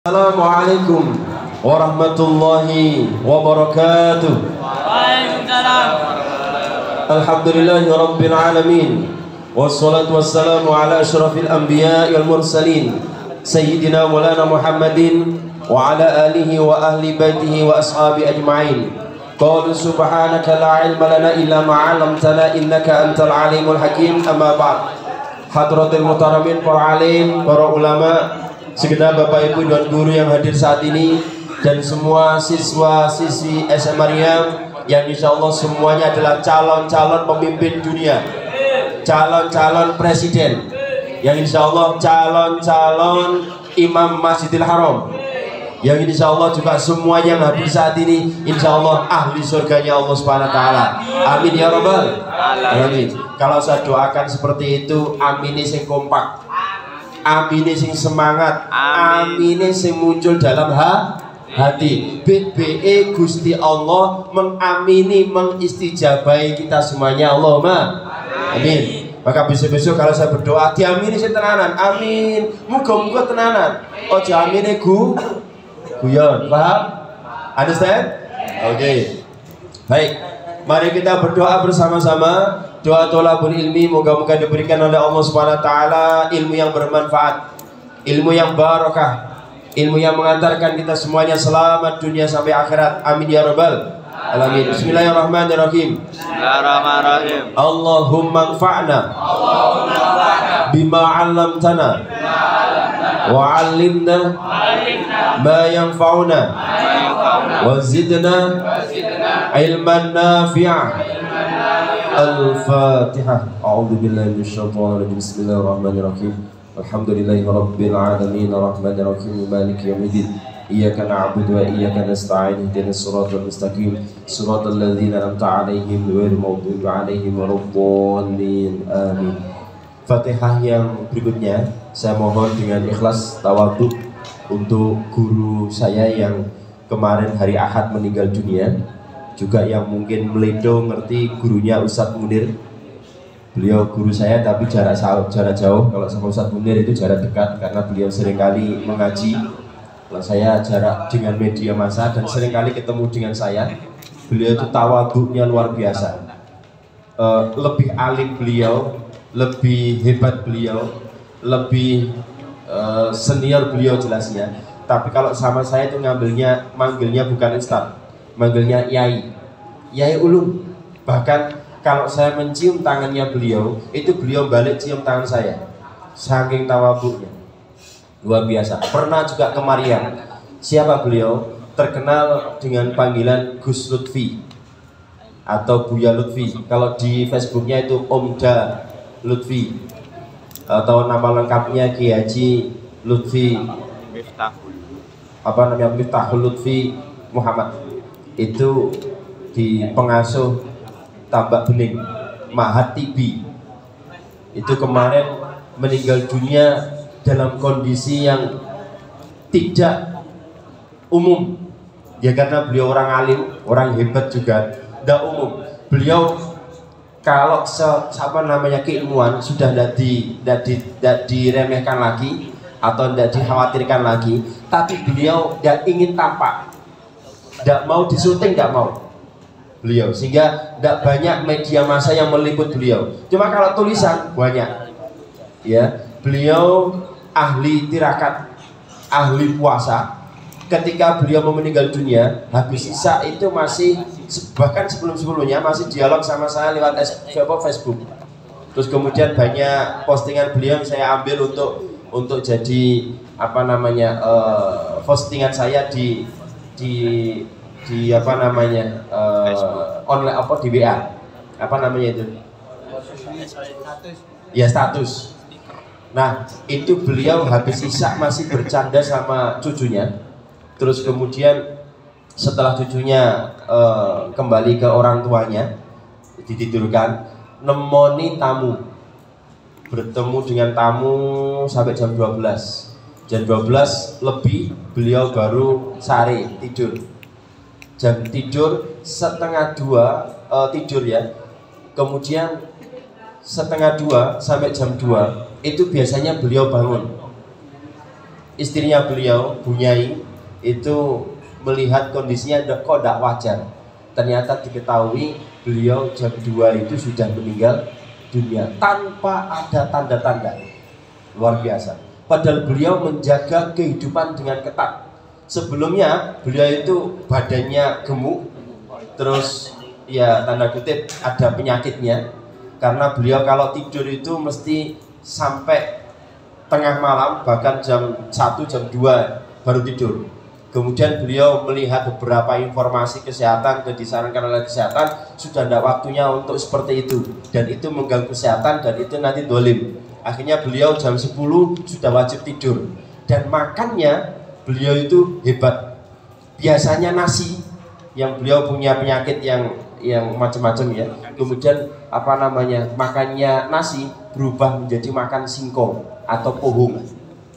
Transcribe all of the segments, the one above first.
Assalamualaikum warahmatullahi wabarakatuh. Waalaikumsalam. Alhamdulillahi rabbil alamin. Wassalatu wassalamu ala asyrafil anbiya'i wal mursalin Sayyidina Maulana Muhammadin wa ala alihi wa ahli baitihi wa ashabi ajma'in. Qalu subhanaka la ilma lana illa ma 'allamtana innaka antal alimul hakim. Amma ba'd. Hadratul muhtaramin, para alim, para ulama, segenap Bapak Ibu dan guru yang hadir saat ini, dan semua siswa-siswi SMA Riam yang insya Allah semuanya adalah calon-calon pemimpin dunia, calon-calon presiden, yang insya Allah calon-calon imam Masjidil Haram, yang insya Allah juga semua yang hadir saat ini insya Allah ahli surganya Allah Subhanahu Wa Taala. Amin ya Rabbal Alamin. Kalau saya doakan seperti itu, amini sing kompak, amini sing semangat, amini sing muncul dalam hati. BBE Gusti Allah mengamini, mengistijabahi kita semuanya, Allahumma amin. Maka besok-besok kalau saya berdoa diamini sing tenanan, amin. Muga-muga tenanan, ojo amine guyon, paham? Understand? Oke. Baik, mari kita berdoa bersama-sama. Doa tolabul ilmi, moga-moga diberikan oleh Allah Subhanahu Wa Taala ilmu yang bermanfaat, ilmu yang barakah, ilmu yang mengantarkan kita semuanya selamat dunia sampai akhirat. Amin ya rabbal alamin. Bismillahirrahmanirrahim. Bismillahirrahmanirrahim. Allahumma anfa'na bima 'allamtana wa 'allimna ma yanfa'una wa zidna ilman nafi'a. Al-Fatihah. A'udzu billahi minasyaitonir rajim. Bismillahirrahmanirrahim. Alhamdulillahi rabbil alamin arrahmanir rahim maliki yaumiddin. Iyyaka na'budu wa iyyaka nasta'in. Ihdinas siratal mustaqim. Siratal ladzina an'amta 'alaihim ghairil maghdubi 'alaihim waladdallin. Amin. Fatihah yang berikutnya saya mohon dengan ikhlas tawadhu untuk guru saya yang kemarin hari Ahad meninggal dunia, juga yang mungkin meledo ngerti gurunya Ustadz Munir. Beliau guru saya tapi jarak jauh. Kalau sama Ustadz Munir itu jarak dekat karena beliau seringkali mengaji. Kalau saya jarak dengan media massa dan seringkali ketemu dengan saya. Beliau itu tawadhunya luar biasa. Lebih alim beliau, lebih hebat beliau, lebih senior beliau jelasnya. Tapi kalau sama saya itu manggilnya bukan Ustadz, manggilnya Yai Ulum. Bahkan kalau saya mencium tangannya beliau, itu beliau balik cium tangan saya, saking tawadhunya luar biasa. Pernah juga ke Maryam. Siapa beliau? Terkenal dengan panggilan Gus Lutfi atau Buya Lutfi. Kalau di Facebooknya itu Omda Lutfi, atau nama lengkapnya Ki Haji Lutfi Miftahul Lutfi Muhammad. Itu di pengasuh Tambak Bening Mahat Tibi. Itu kemarin meninggal dunia dalam kondisi yang tidak umum ya, karena beliau orang alim, orang hebat juga, tidak umum. Beliau kalau keilmuan sudah tidak diremehkan lagi atau tidak dikhawatirkan lagi, tapi beliau tidak ingin tampak, tidak mau disyuting, tidak mau beliau, sehingga tidak banyak media massa yang meliput beliau. Cuma kalau tulisan banyak ya. Beliau ahli tirakat, ahli puasa. Ketika beliau mau meninggal dunia habis Isya itu masih, bahkan sebelumnya masih dialog sama saya lewat Facebook. Terus kemudian banyak postingan beliau yang saya ambil untuk jadi postingan saya di online di WA, itu ya, status. Nah itu beliau habis Isya masih bercanda sama cucunya. Terus kemudian setelah cucunya kembali ke orang tuanya, ditidurkan, nemoni tamu, bertemu dengan tamu sampai jam 12. Jam 12 lebih beliau baru sare tidur. Jam tidur setengah 2 tidur ya. Kemudian setengah 2 sampai jam 2 itu biasanya beliau bangun. istrinya beliau, Bunyai, itu melihat kondisinya kok tidak wajar. Ternyata diketahui beliau jam 2 itu sudah meninggal dunia tanpa ada tanda-tanda. Luar biasa. Padahal beliau menjaga kehidupan dengan ketat. Sebelumnya beliau itu badannya gemuk, terus ya tanda kutip ada penyakitnya, karena beliau kalau tidur itu mesti sampai tengah malam, bahkan jam 1, jam 2 baru tidur. Kemudian beliau melihat beberapa informasi kesehatan dan disarankan oleh kesehatan, sudah tidak waktunya untuk seperti itu, dan itu mengganggu kesehatan dan itu nanti dolim. Akhirnya beliau jam 10 sudah wajib tidur, dan makannya beliau itu hebat. Biasanya nasi, yang beliau punya penyakit yang macam-macam ya, kemudian makannya nasi berubah menjadi makan singkong atau pohong.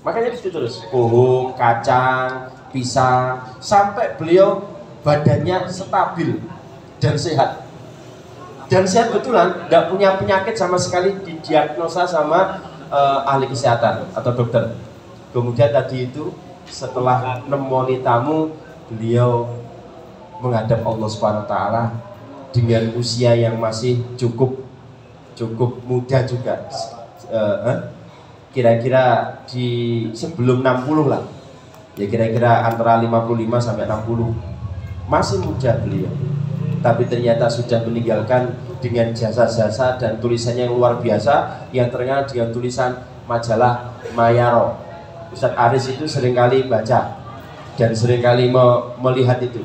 Makanya itu terus pohong, kacang, pisang, sampai beliau badannya stabil dan sehat. Dan sehat betulan, tidak punya penyakit sama sekali, didiagnosa sama ahli kesehatan atau dokter. Kemudian tadi itu setelah nemoni tamu, beliau menghadap Allah SWT dengan usia yang masih cukup muda juga. Kira-kira di sebelum 60 lah. Ya kira-kira antara 55 sampai 60. Masih muda beliau. Tapi ternyata sudah meninggalkan dengan jasa-jasa dan tulisannya yang luar biasa, yang terkenal dengan tulisan majalah Mayaro. Ustadz Aris itu seringkali baca dan seringkali melihat itu.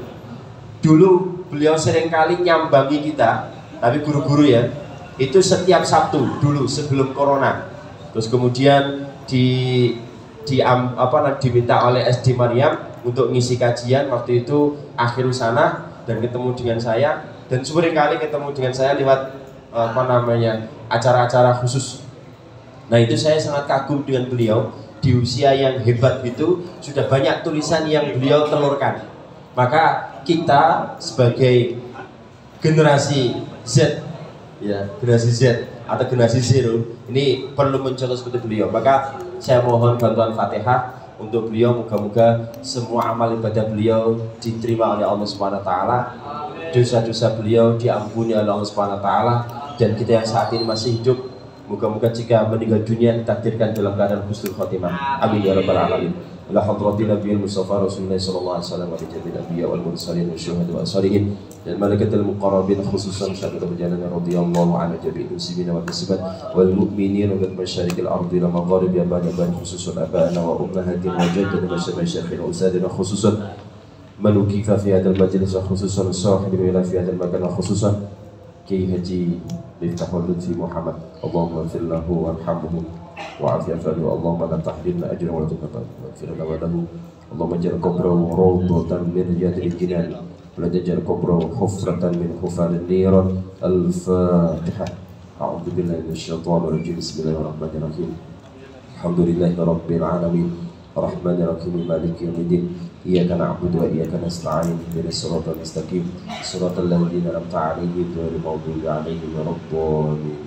Dulu beliau seringkali nyambangi kita, tapi guru-guru ya, itu setiap Sabtu dulu sebelum corona. Terus kemudian diminta oleh SD Maryam untuk ngisi kajian waktu itu akhir sana, dan ketemu dengan saya, dan seringkali ketemu dengan saya lewat acara-acara khusus. Nah itu saya sangat kagum dengan beliau. Di usia yang hebat itu sudah banyak tulisan yang beliau telurkan. Maka kita sebagai generasi Z, ya generasi Z atau generasi Zero ini perlu mencontoh seperti beliau. Maka saya mohon bantuan Fatihah untuk beliau, moga-moga semua amal ibadah beliau diterima oleh Allah SWT, dosa-dosa beliau diampuni oleh Allah SWT, dan kita yang saat ini masih hidup, moga-moga jika meninggal dunia ditakdirkan dalam keadaan husnul khotimah. Amin ya rabbal alamin. Ala hadratin nabiyil mustafa Rasulullah sallallahu alaihi wasallam wa jami'il anbiya wal mursalin wasyuhada was salihin dan malaikatul muqarrabin khususan syafi'ul berjalan radhiyallahu anhu jami'il muslimin wal muslimat wal mu'minin wa masyariqil ardi wa magharibiha ba'da khususan abana wa ummahatina wa jaddina wa syaikhin usadina khususan malukifa fi hadzal majlis khususan sahibul ila fi hadzal makan khususan Kiai Haji Miftahul Lutfi Muhammad. Allahumma ighfir lahu warhamhu wa'afi anhu. Allahumma la tahrimna ajran wa la tughfir lahu. Allahumma ij'al qabrahu rawdatan min riyadil jinan wa la taj'al qabrahu hufratan min hufarin niran. Al-Fatihah. A'udzu billahi minasyaitonir rajim. Bismillahirrahmanirrahim. Alhamdulillahi rabbil alamin. Arrahmanir rahim. Maliki yaumiddin. Iyyaka na'budu wa iyyaka nasta'in. Ihdinas siratal mustaqim. Siratal ladzina an'amta 'alaihim ghairil maghdubi 'alaihim waladdallin.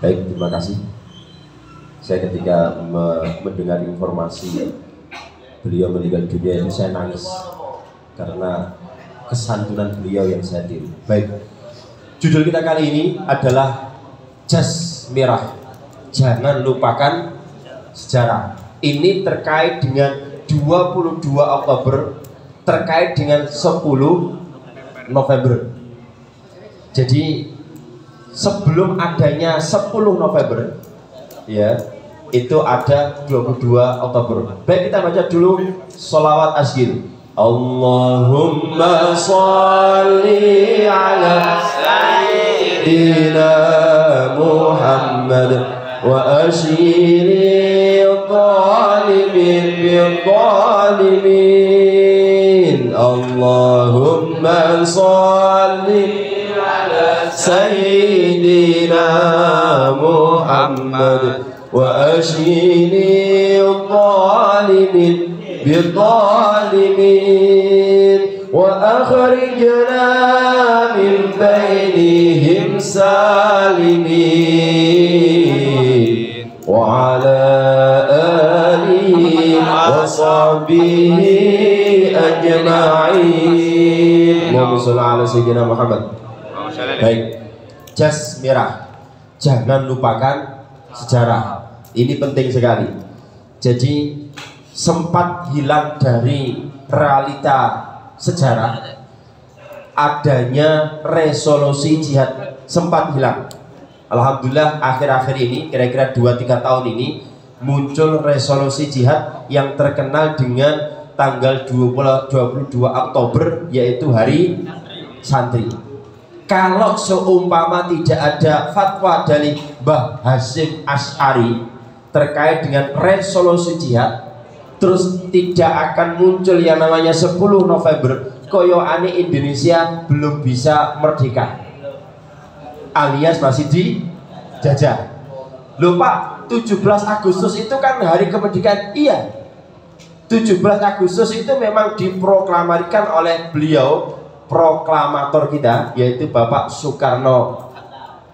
Baik, terima kasih. Saya ketika mendengar informasi beliau meninggal dunia itu saya nangis karena kesantunan beliau yang saya tiru. Baik, judul kita kali ini adalah Jas Merah, jangan lupakan sejarah. Ini terkait dengan 22 Oktober, terkait dengan 10 November. Jadi sebelum adanya 10 November ya, itu ada 22 Oktober. Baik, kita baca dulu sholawat asyir. Allahumma sholli ala sayyidina Muhammad wa asyiri zalimin bil-zalimin. Allahumma sholli ala sayyidina Muhammad wa asyiri zalimin bil-zalimin wa akhrijna min bainihim salimin wa ala alihi وصحبه أجمعين. Allahumma sholli ala sayyidina Muhammad. Baik, jas merah, jangan lupakan sejarah. Ini penting sekali. Jadi sempat hilang dari realita sejarah adanya resolusi jihad, sempat hilang. Alhamdulillah akhir-akhir ini, kira-kira 2-3 tahun ini, muncul resolusi jihad yang terkenal dengan tanggal 22 Oktober, yaitu Hari Santri. Kalau seumpama tidak ada fatwa dari Mbah Hasyim Asy'ari terkait dengan resolusi jihad, terus tidak akan muncul yang namanya 10 November, koyoane Indonesia belum bisa merdeka, alias masih dijajah. Loh Pak, 17 Agustus itu kan hari kemerdekaan. Iya, 17 Agustus itu memang diproklamirkan oleh beliau, proklamator kita, yaitu Bapak Soekarno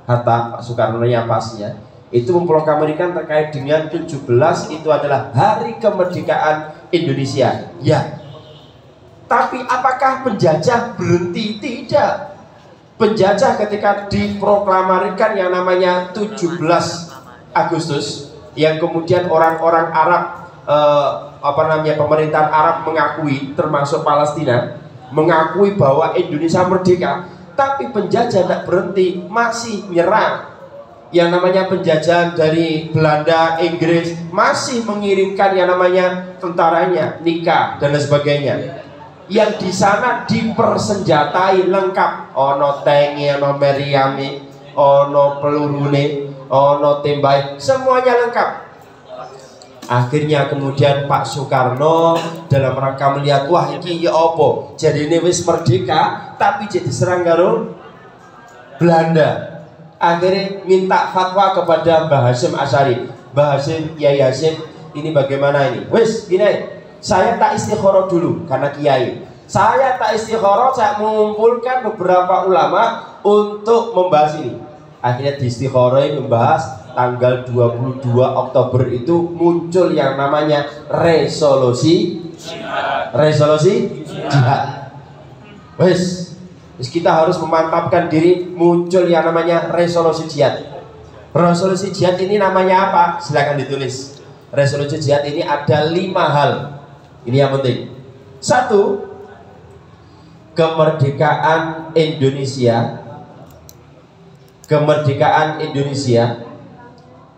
Hatta. Pak Soekarno yang pasnya itu memproklamirkan terkait dengan 17 itu adalah hari kemerdekaan Indonesia. Ya, tapi apakah penjajah berhenti? Tidak. Penjajah ketika diproklamirkan yang namanya 17 Agustus, yang kemudian orang-orang Arab, pemerintahan Arab mengakui, termasuk Palestina, mengakui bahwa Indonesia merdeka, tapi penjajah tidak berhenti, masih menyerang. Yang namanya penjajahan dari Belanda, Inggris, masih mengirimkan yang namanya tentaranya, nikah dan lain sebagainya. Yang di sana dipersenjatai lengkap, ono tanki, ono meriami, ono pelurune, ono tembak, semuanya lengkap. Akhirnya kemudian Pak Soekarno dalam rangka melihat, wah ini ya opo, jadi ini wis merdeka tapi jadi serang karo Belanda. Akhirnya minta fatwa kepada Mbah Hasyim Asy'ari. Mbah Hasyim, Kiai Hasyim, ini bagaimana ini? Wis, ini saya tak istikharah dulu karena kiai. Saya tak istikharah, saya mengumpulkan beberapa ulama untuk membahas ini. Akhirnya di istikharah membahas tanggal 22 Oktober itu muncul yang namanya resolusi jihad. Wis, kita harus memantapkan diri, muncul yang namanya resolusi jihad. Resolusi jihad ini namanya apa? Silakan ditulis. Resolusi jihad ini ada 5 hal. Ini yang penting. 1, kemerdekaan Indonesia. Kemerdekaan Indonesia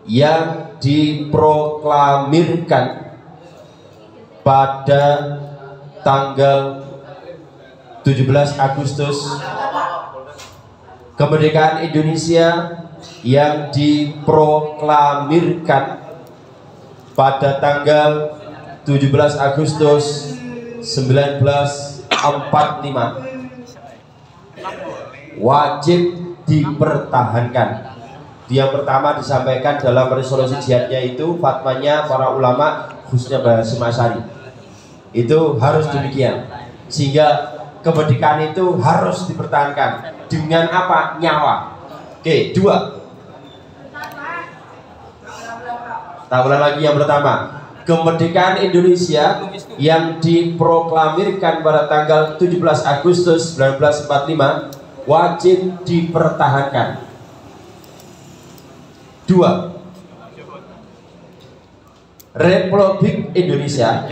yang diproklamirkan pada tanggal 17 Agustus. Kemerdekaan Indonesia yang diproklamirkan pada tanggal 17 Agustus 1945 wajib dipertahankan. Yang pertama disampaikan dalam resolusi jihadnya itu fatwanya para ulama, khususnya Mbah Hasyim Asy'ari. Itu harus demikian. Sehingga kemerdekaan itu harus dipertahankan dengan apa? Nyawa. Oke, 2. Kita ulang lagi yang pertama. Kemerdekaan Indonesia yang diproklamirkan pada tanggal 17 Agustus 1945 wajib dipertahankan. 2. Republik Indonesia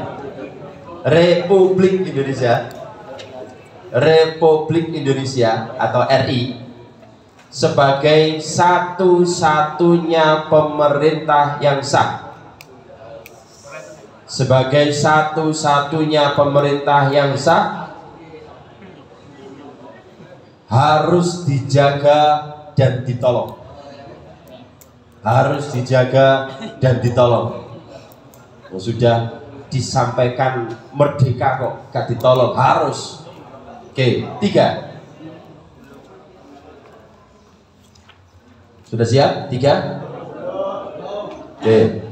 atau RI sebagai satu-satunya pemerintah yang sah. Sebagai satu-satunya pemerintah yang sah harus dijaga dan ditolong. Harus dijaga dan ditolong. Sudah disampaikan merdeka kok gak ditolong, harus. Oke, 3. Sudah siap? 3. Oke.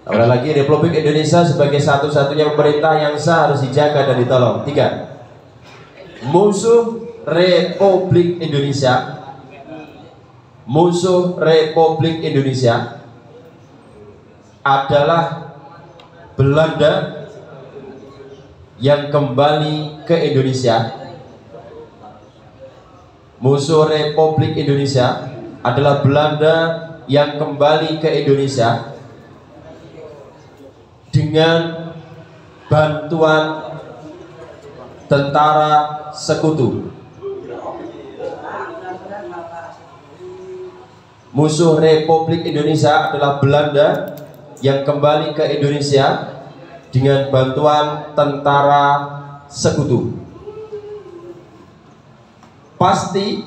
Ada lagi, Republik Indonesia sebagai satu-satunya pemerintah yang sah harus dijaga dan ditolong. 3. Musuh Republik Indonesia, musuh Republik Indonesia adalah Belanda yang kembali ke Indonesia, musuh Republik Indonesia adalah Belanda yang kembali ke Indonesia dengan bantuan tentara sekutu. Musuh Republik Indonesia adalah Belanda yang kembali ke Indonesia dengan bantuan tentara sekutu. Pasti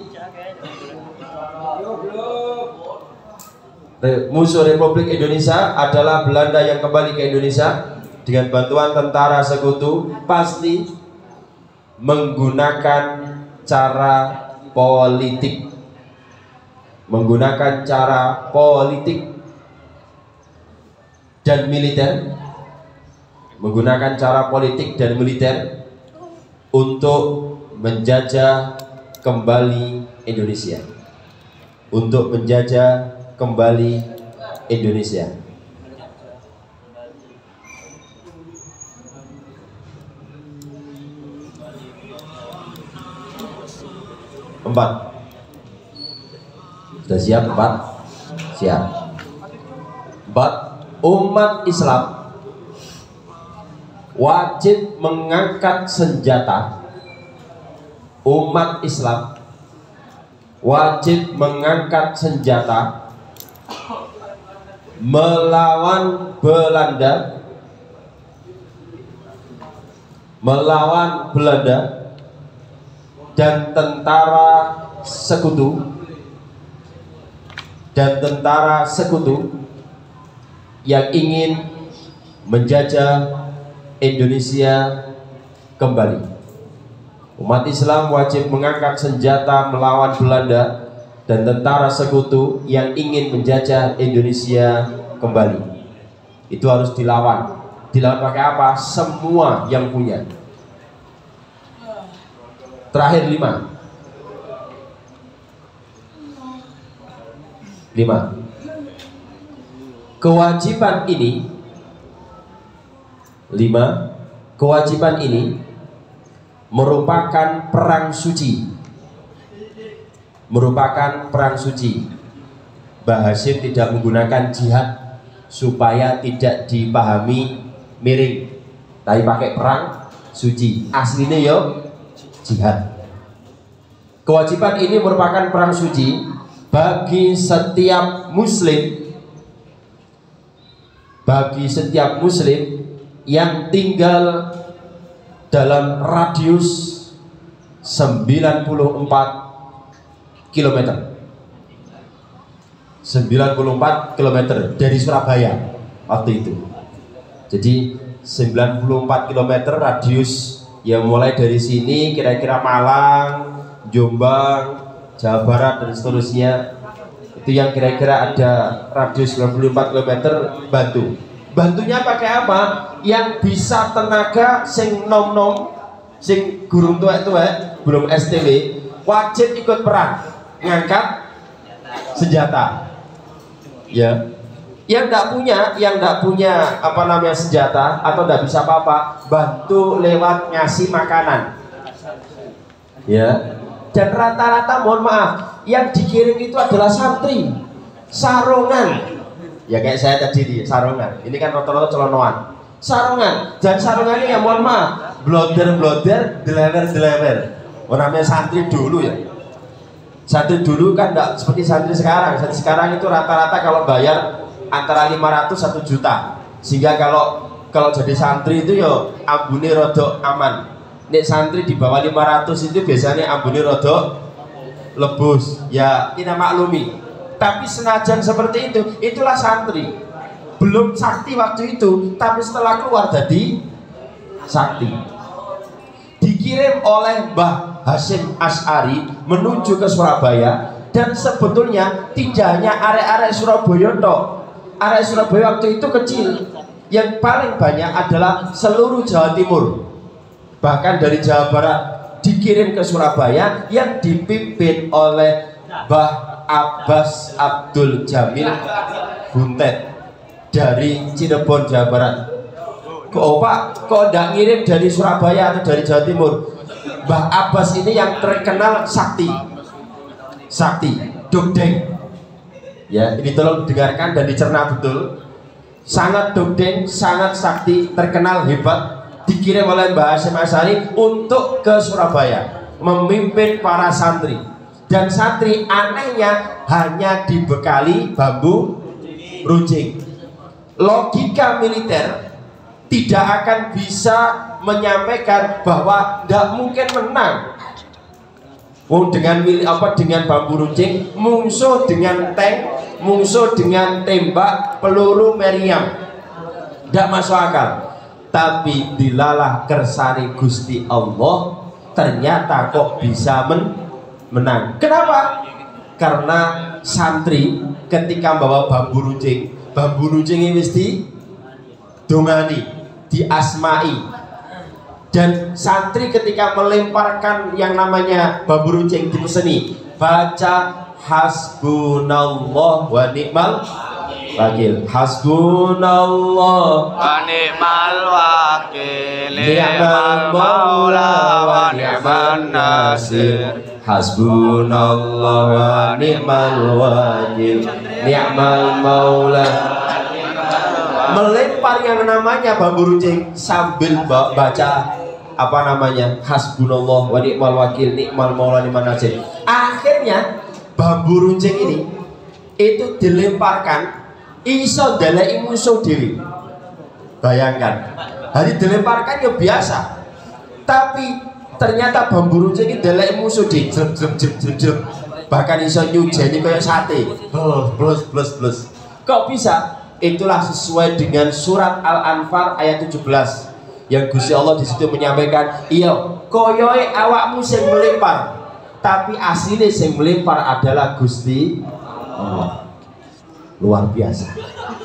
musuh Republik Indonesia adalah Belanda yang kembali ke Indonesia dengan bantuan tentara sekutu, pasti menggunakan cara politik. Menggunakan cara politik dan militer, menggunakan cara politik dan militer untuk menjajah kembali Indonesia, untuk menjajah kembali Indonesia. Empat. Sudah siap? Empat. Siap. Empat. Umat Islam wajib mengangkat senjata. Umat Islam wajib mengangkat senjata melawan Belanda, melawan Belanda dan tentara sekutu, dan tentara sekutu yang ingin menjajah Indonesia kembali. Umat Islam wajib mengangkat senjata melawan Belanda dan tentara sekutu yang ingin menjajah Indonesia kembali. Itu harus dilawan. Dilawan pakai apa? Semua yang punya. Terakhir 5. 5. Kewajiban ini 5. Kewajiban ini merupakan perang suci. Merupakan perang suci. Mbah Hasyim tidak menggunakan jihad supaya tidak dipahami miring, tapi pakai perang suci. Aslinya yo jihad. Kewajiban ini merupakan perang suci bagi setiap muslim, bagi setiap muslim yang tinggal dalam radius 94 km. 94 km dari Surabaya waktu itu. Jadi 94 km radius yang mulai dari sini kira-kira Malang, Jombang, Jawa Barat dan seterusnya. Itu yang kira-kira ada radius 94 km bantu. Bantunya pakai apa? Yang bisa tenaga sing nom-nom, sing gurung tuwek-tuwek, belum STW, wajib ikut perang, ngangkat senjata. Ya. Yang tidak punya apa namanya senjata atau tidak bisa apa-apa, bantu lewat ngasih makanan. Ya. Dan rata-rata mohon maaf, yang dikirim itu adalah santri, sarongan. Ya kayak saya tadi di sarongan. Ini kan rata-rata celonoan. Sarongan, dan sarongannya ya mohon maaf, bloder-bloder, delewer-delewer. Namanya santri dulu ya. Santri dulu kan tidak seperti santri sekarang. Santri sekarang itu rata-rata kalau bayar antara 500 1 juta. Sehingga kalau jadi santri itu ya ambune rodok aman. Nek santri di bawah 500 itu biasanya ambune rodok lebus. Ya kita maklumi. Tapi senajan seperti itu, itulah santri. Belum sakti waktu itu, tapi setelah keluar jadi sakti. Dikirim oleh Mbah Hasyim Asy'ari menuju ke Surabaya, dan sebetulnya tidak hanya arek-arek Surabaya tok. Arek Surabaya waktu itu kecil. Yang paling banyak adalah seluruh Jawa Timur. Bahkan dari Jawa Barat dikirim ke Surabaya yang dipimpin oleh Mbah Abbas Abdul Jamil Buntet dari Cirebon, Jawa Barat. Kok Pak, kok ndak ngirim dari Surabaya atau dari Jawa Timur? Mbah Abbas ini yang terkenal sakti, dogdeng. Ya, ini tolong dengarkan dan dicerna betul. Sangat dogdeng, sangat sakti, terkenal hebat. Dikirim oleh Mbah Hasyim Asy'ari untuk ke Surabaya memimpin para santri. Dan santri anehnya hanya dibekali bambu runcing. Logika militer tidak akan bisa menyampaikan bahwa tidak mungkin menang. Dengan bambu runcing, musuh dengan tank, musuh dengan tembak peluru meriam, tidak masuk akal. Tapi dilalah kersane Gusti Allah, ternyata kok bisa menang. Kenapa? Karena santri ketika bawa bambu runcing ini mesti dongani, diasmai. Dan santri ketika melemparkan yang namanya bambu runcing dipeseni, baca hasbunallah wa ni'mal wakil, hasbunallah Wa ni'mal wakil, ni'mal maula wa ni'man nasir, hasbunallah wa ni'mal wakil, ni'mal maula. Melempar yang namanya bambu runcing sambil baca apa namanya hasbunallah wa ni'mal wakil, ni'mal maula, ni'man nasir. Akhirnya bambu runcing ini itu dilemparkan iso daleki musuh dhewe. Bayangkan, hari dilemparkan ya biasa, tapi ternyata bambu runcing ini daleki musuh dhewe, jrep, bahkan iso nyujeni kaya sate, plus. Kok bisa? Itulah sesuai dengan surat Al-Anfal ayat 17 yang Gusti Allah di situ menyampaikan, iya koyoe awakmu sing melempar, tapi aslinya sing melempar adalah Gusti Allah. Luar biasa.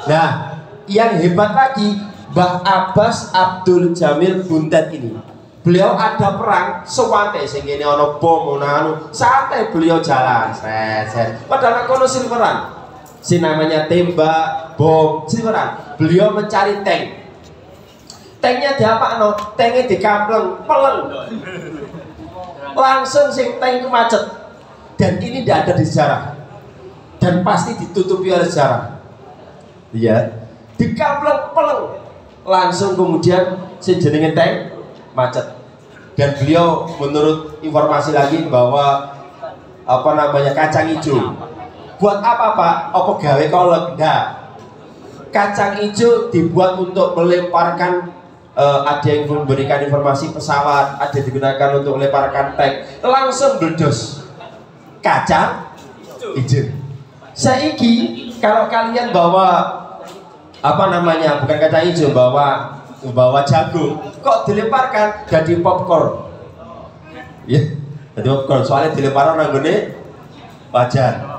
Nah, yang hebat lagi, Mbah Abbas Abdul Jamil Buntet ini, beliau ada perang sewante sing ngene ana bom anu santai beliau jalan set. Padahal kono silveran. Si namanya tembak, bom, silveran. Beliau mencari tank. Tanknya diapakno? Tanknya dikampleng, peleng. Langsung sing tank macet. Dan ini tidak ada di sejarah. Dan pasti ditutupi oleh sejarah. Iya, dikampleng, peleng. Langsung kemudian si jenenge tank macet. Dan beliau menurut informasi lagi bahwa apa namanya kacang hijau. Buat apa Pak? Apa gawe kolek? Enggak. Kacang hijau dibuat untuk melemparkan, ada yang memberikan informasi pesawat, ada digunakan untuk melemparkan tank. Langsung meledos. Kacang hijau. Saiki kalau kalian bawa apa namanya, bukan kacang hijau, bawa jagung, kok dilemparkan jadi popcorn? Ya, jadi popcorn. Soalnya dilempar nang gone wajan.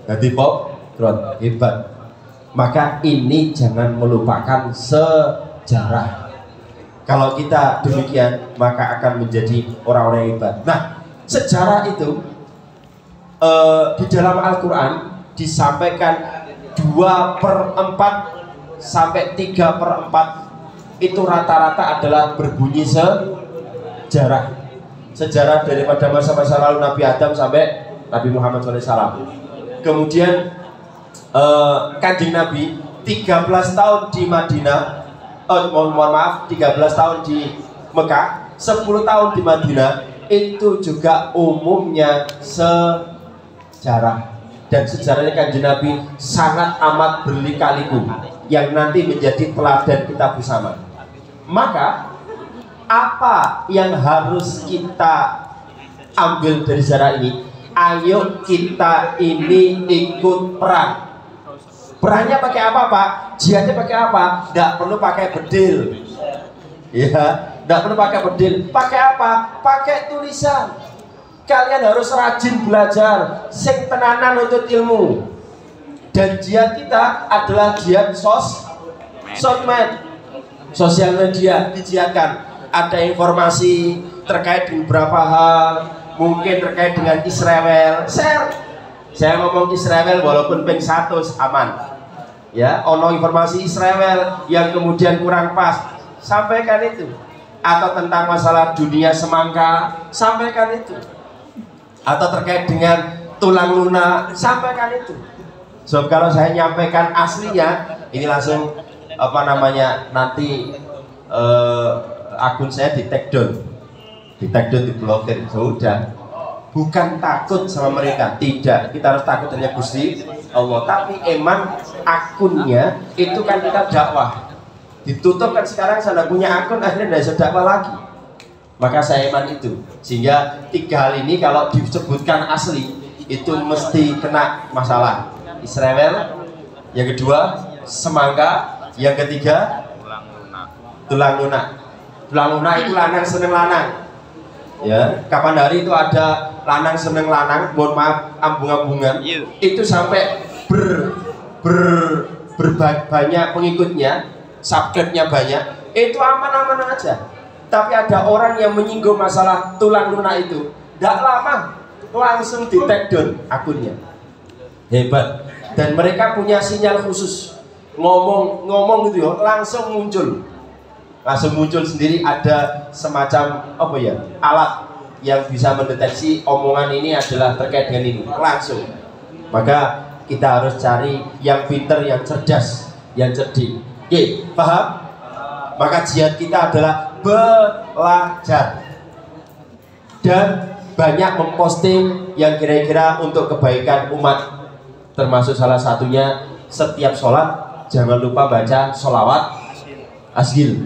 Jadi popcorn, hebat. Maka ini jangan melupakan sejarah. Kalau kita demikian, maka akan menjadi orang-orang yang hebat. Nah, sejarah itu di dalam Al-Quran disampaikan 2/4 sampai 3/4 itu rata-rata adalah berbunyi sejarah. Sejarah daripada masa-masa lalu Nabi Adam sampai Nabi Muhammad SAW. Kemudian Kanjeng Nabi 13 tahun di Madinah, mohon maaf, 13 tahun di Mekah, 10 tahun di Madinah, itu juga umumnya sejarah. Dan sejarahnya Kanjeng Nabi sangat amat berlika-liku yang nanti menjadi teladan kita bersama. Maka apa yang harus kita ambil dari sejarah ini? Ayo kita ini ikut perang. Perangnya pakai apa Pak? Jihadnya pakai apa? Tidak perlu pakai bedil. Ya, tidak perlu pakai bedil. Pakai apa? Pakai tulisan. Kalian harus rajin belajar, sing tenanan untuk ilmu. Dan jihad kita adalah jihad sosmed, sosial media dijihadkan. Ada informasi terkait dengan beberapa hal, mungkin terkait dengan Israel, share. Saya ngomong Israel walaupun ping 100 aman. Ya, ono informasi Israel yang kemudian kurang pas, sampaikan itu. Atau tentang masalah dunia semangka, sampaikan itu. Atau terkait dengan tulang lunak, sampaikan itu. So kalau saya nyampaikan aslinya, ini langsung nanti akun saya di take down, diblokir. Sudah, bukan takut sama mereka, tidak. Kita harus takut hanya Gusti Allah. Tapi emang akunnya itu kan kita dakwah. Ditutup kan sekarang saya punya akun, akhirnya tidak bisa dakwah lagi. Maka saya iman itu. Sehingga 3 hal ini kalau disebutkan asli itu mesti kena masalah. Israel, yang kedua semangka, yang ketiga tulang lunak. Tulang lunak itu lanang seneng lanang. Ya, kapan hari itu ada lanang seneng lanang, mohon maaf ambung-ambungan. Itu sampai banyak pengikutnya, subscribe-nya banyak, itu aman-aman aja. Tapi ada orang yang menyinggung masalah tulang lunak itu, tidak lama langsung di take down akunnya. Hebat. Dan mereka punya sinyal khusus, ngomong gitu ya, langsung muncul sendiri. Ada semacam alat yang bisa mendeteksi omongan ini adalah terkait dengan ini langsung. Maka kita harus cari yang pinter, yang cerdas, yang cerdik. Oke, paham? Maka jihad kita adalah belajar dan banyak memposting yang kira-kira untuk kebaikan umat, termasuk salah satunya setiap sholat jangan lupa baca sholawat asgil.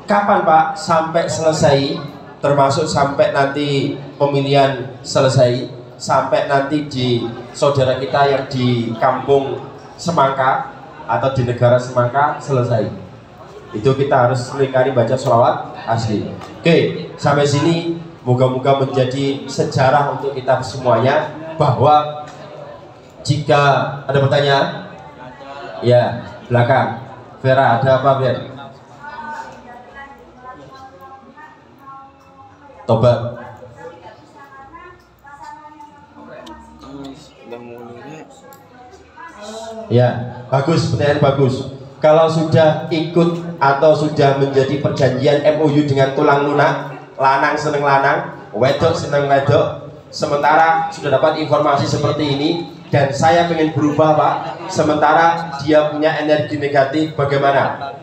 Kapan Pak? Sampai selesai, termasuk sampai nanti pemilihan selesai, sampai nanti di saudara kita yang di kampung Semangka atau di negara Semangka selesai. Itu kita harus seringkali baca sholawat asli. Oke, sampai sini moga-moga menjadi sejarah untuk kita semuanya, bahwa jika ada pertanyaan, ya belakang. Vera, ada apa Vera? Tobat. Ya, bagus, pertanyaan bagus. Kalau sudah ikut atau sudah menjadi perjanjian MOU dengan tulang lunak, lanang seneng lanang, wedok seneng wedok, sementara sudah dapat informasi seperti ini dan saya pengen berubah Pak, sementara dia punya energi negatif, bagaimana?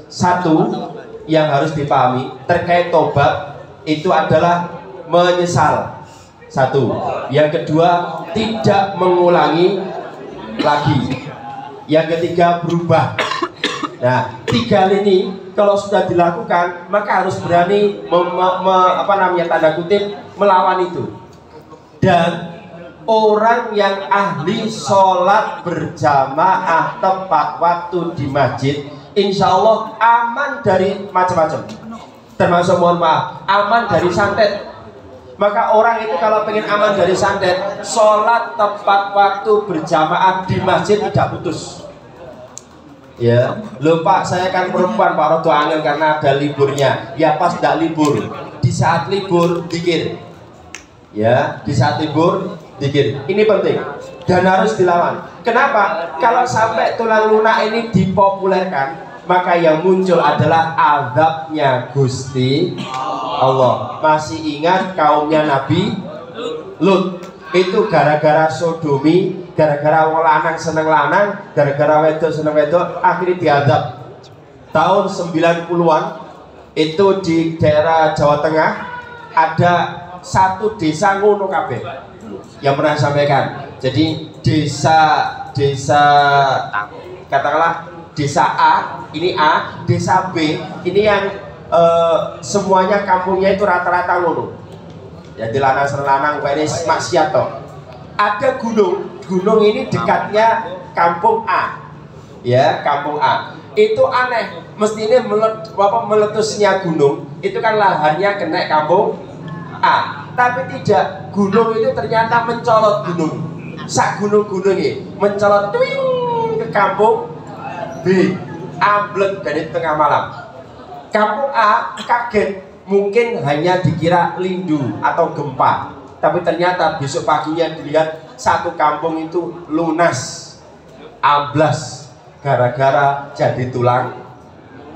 Satu yang harus dipahami terkait tobat itu adalah menyesal. Satu. Yang kedua, tidak mengulangi lagi. Yang ketiga, berubah. Nah, 3 hal ini kalau sudah dilakukan, maka harus berani tanda kutip melawan itu. Dan orang yang ahli sholat berjamaah tepat waktu di masjid, insya Allah aman dari macam-macam. Termasuk, mohon maaf, aman dari santet. Maka orang itu kalau pengen aman dari santet, sholat tepat waktu berjamaah di masjid tidak putus. Ya, loh Pak, saya kan perempuan Pak, rodo angel karena ada liburnya. Ya pas tidak libur, di saat libur dikir. Ya, di saat libur dikir. Ini penting dan harus dilawan. Kenapa? Kalau sampai tulang lunak ini dipopulerkan, maka yang muncul adalah azabnya Gusti Allah. Masih ingat kaumnya Nabi Lut? Itu gara-gara sodomi, gara-gara wong lanang seneng lanang, gara-gara wedok seneng wedok, akhirnya diazab. Tahun 90-an itu di daerah Jawa Tengah ada satu desa ngono kabeh yang pernah sampaikan. Jadi desa katakanlah desa A, ini A, desa B, ini yang semuanya kampungnya itu rata-rata ngono. Ya di lanang ini maksiat toh. Ada gunung ini dekatnya kampung A. Ya, kampung A. Itu aneh, mestinya meletusnya gunung itu kan lahannya kena kampung A. Tapi tidak, gunung itu ternyata mencolot gunung. Sak gunung-gunung ini mencolot twing ke kampung B. Amblek dari tengah malam. Kampung A kaget, mungkin hanya dikira lindu atau gempa, tapi ternyata besok paginya dilihat satu kampung itu lunas, amblas gara-gara jadi tulang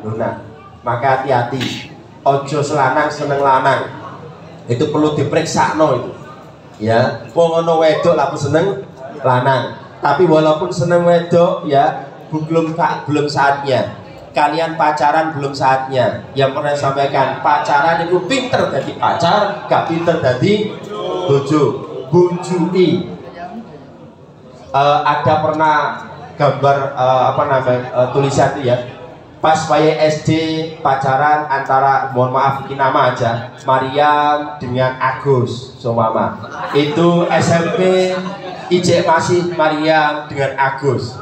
lunak. Maka hati-hati, ojo selanang seneng lanang, itu perlu diperiksa no itu ya. Wong ono wedok lah seneng lanang, tapi walaupun seneng wedok ya belum saatnya kalian pacaran, belum saatnya. Yang pernah sampaikan, pacaran itu pinter jadi pacar, gak pinter jadi bojo. Bujui ada pernah gambar tulisan itu ya, pas saya SD pacaran antara, mohon maaf ini nama aja, Mariam dengan Agus Somama. Itu SMP IJ masih Mariam dengan Agus.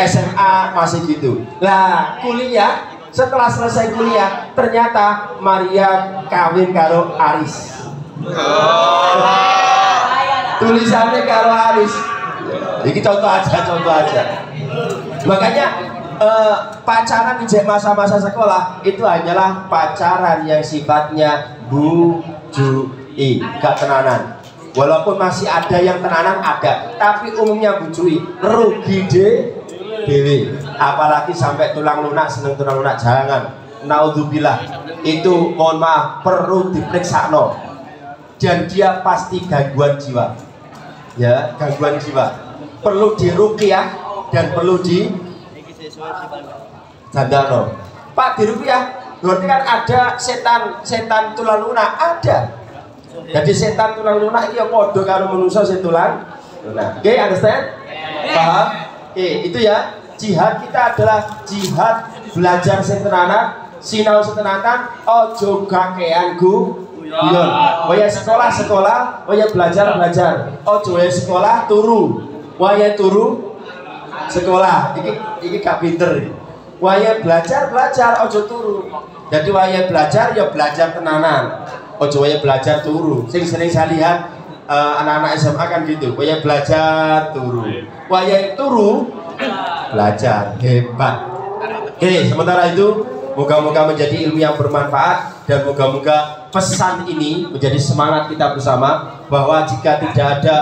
SMA masih gitu. Lah kuliah, setelah selesai kuliah ternyata Mariam kawin karo Aris. Tulisannya karo Aris. Ini contoh aja. Makanya pacaran di masa-masa sekolah itu hanyalah pacaran yang sifatnya bujui, gak tenanan. Walaupun masih ada yang tenanan ada, tapi umumnya bujui, rugi dewe. Apalagi sampai tulang lunak, seneng tulang lunak, jangan. Naudzubillah, itu mohon maaf perlu diperiksa no. Dan dia pasti gangguan jiwa. Ya, gangguan jiwa. Perlu diruqyah dan perlu di jandano. Pak, diruqyah berarti kan ada setan tulang lunak, ada. Jadi setan tulang lunak itu podo karo manusia tulang lunak. Oke, understand? Paham? Oke, itu ya. Jihad kita adalah jihad belajar setenanan, sinau setenanan, ojo kakean guyon. Waya sekolah, waya belajar. Ojo waya sekolah turu. Waya turu sekolah. Iki gak pinter. Waya belajar, ojo turu. Jadi waya belajar ya belajar tenanan. Ojo waya belajar turu. Sering saya lihat anak-anak SMA kan gitu. Waya belajar turu. Waya turu belajar. Hebat. Oke, sementara itu moga-moga menjadi ilmu yang bermanfaat dan moga-moga pesan ini menjadi semangat kita bersama bahwa jika tidak ada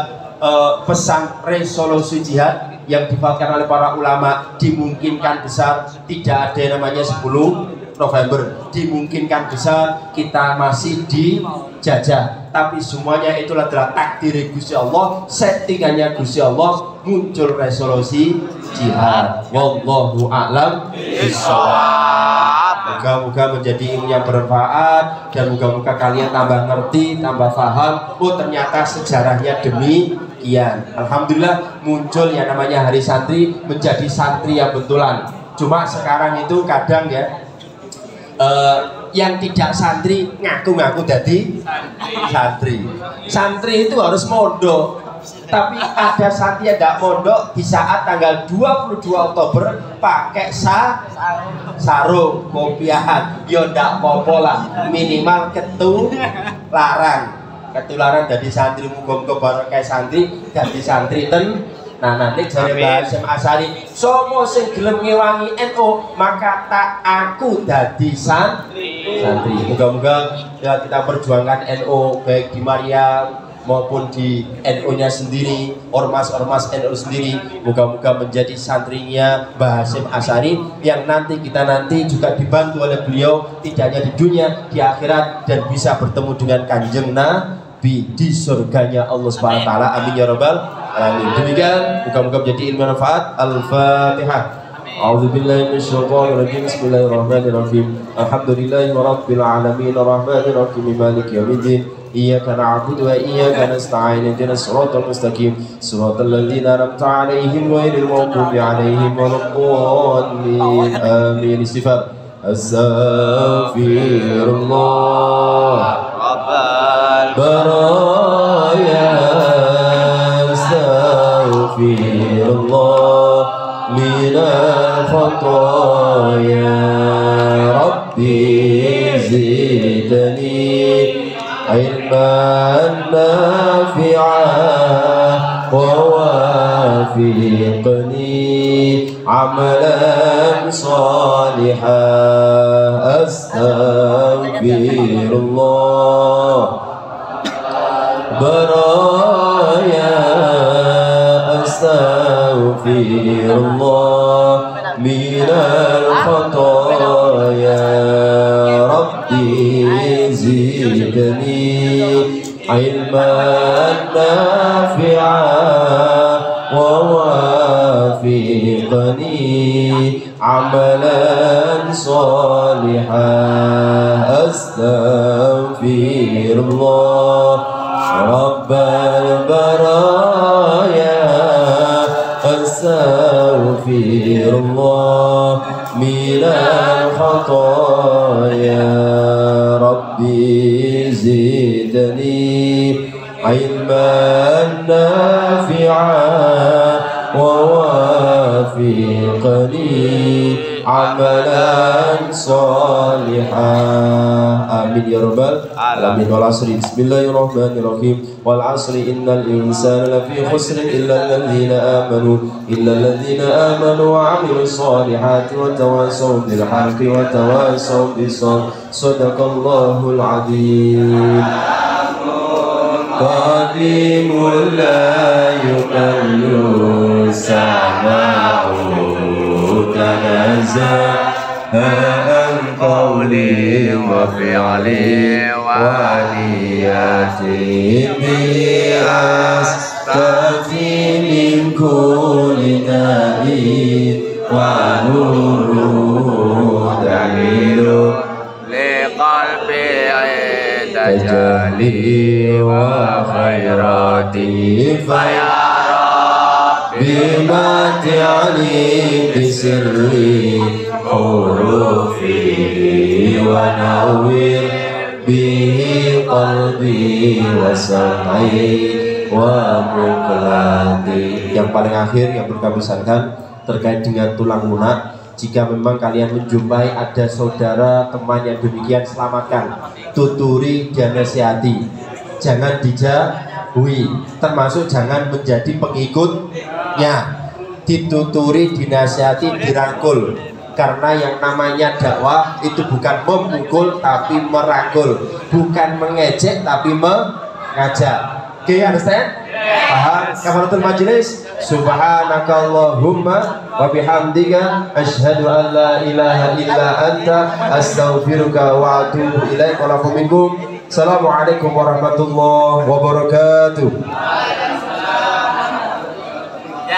pesan resolusi jihad yang difatkan oleh para ulama, dimungkinkan besar tidak ada yang namanya 10 November, dimungkinkan besar kita masih dijajah, tapi semuanya itulah adalah takdir Gusti Allah, settingannya Gusti Allah, muncul resolusi jihad. Wallahu a'lam bishawab. Moga-moga menjadi ilmu yang bermanfaat dan moga-moga kalian tambah ngerti, tambah paham. Oh ternyata sejarahnya demikian. Alhamdulillah muncul yang namanya Hari Santri menjadi santri yang betulan. Cuma sekarang itu kadang ya yang tidak santri ngaku-ngaku jadi santri. Santri itu harus mondok, tapi ada santri yang tidak mondok di saat tanggal 22 Oktober pakai sarung kopiahan, ya ndak apa-apa lah, minimal ketularan dari santri. Muga-muga barokah santri jadi santri Nah nanti jare Basim Asari, sopo sing gelem ngewangi NU maka tak aku dadi santri. Moga-moga ya kita perjuangkan NU baik di Maryam maupun di NU-nya sendiri, ormas-ormas NU sendiri. Moga-moga menjadi santrinya Basim Asari yang kita nanti juga dibantu oleh beliau tidak hanya di dunia, di akhirat, dan bisa bertemu dengan Kanjeng Nabi di surganya Allah Subhanahu wa taala. Amin ya rabbal alamin. Demikian moga-moga menjadi ilmu manfaat. Al-Fatihah. A'udzubillahi minasyaitonir rajim. Bismillahirrahmanirrahim. Alhamdulillahi rabbil alamin arrahmanir rahim maliki yaumiddin. Iyyaka na'budu wa iyyaka nasta'in. Ihdinas siratal mustaqim. Siratal ladzina an'amta 'alaihim ghairil maghdubi 'alaihim waladdallin. Amin. Istighfar. Astaghfirullah rabbal baraya. Astaghfirullah minal khataya. Rabbi zidni ilman nafi'an wa wafiqni amalan salihan. Astaghfirullah baraya. Astaghfirullah minal زدني علما نافعا ووافقني عملا صالحا أستغفر الله رب البرايا أستغفر الله من الخطايا ربي زدني علما نافعا ووافقني عملا صالحا آمين يا رب العالمين والعصر بسم الله الرحمن الرحيم والعصر إن الإنسان لفي خسر إلا الذين آمنوا وعملوا الصالحات وتواصوا بالحق وتواصوا بالصبر صدق الله العظيم قديم لا يكل سماعه تنزه عن قولي وفعلي ونياتي بأستفي من كل داء ونور دليل لقلبي تجلي وخيراتي فيا بما تعني بسري حروفي ونور به قلبي وسمعي ومقلاتي. Yang paling akhir yang perlu kami sampaikan terkait dengan tulang lunak. Jika memang kalian menjumpai ada saudara teman yang demikian, selamatkan, tuturi dan nasihati, jangan dijauhi, termasuk jangan menjadi pengikutnya, dituturi, dinasihati, dirangkul. Karena yang namanya dakwah itu bukan memukul tapi merangkul, bukan mengejek tapi mengajak. Oke, understand? Paham? Kafaratul majlis. Subhanakallahumma wa bihamdika asyhadu an la ilaha illa anta astaghfiruka wa atubu ilaik. Assalamualaikum warahmatullahi wabarakatuh.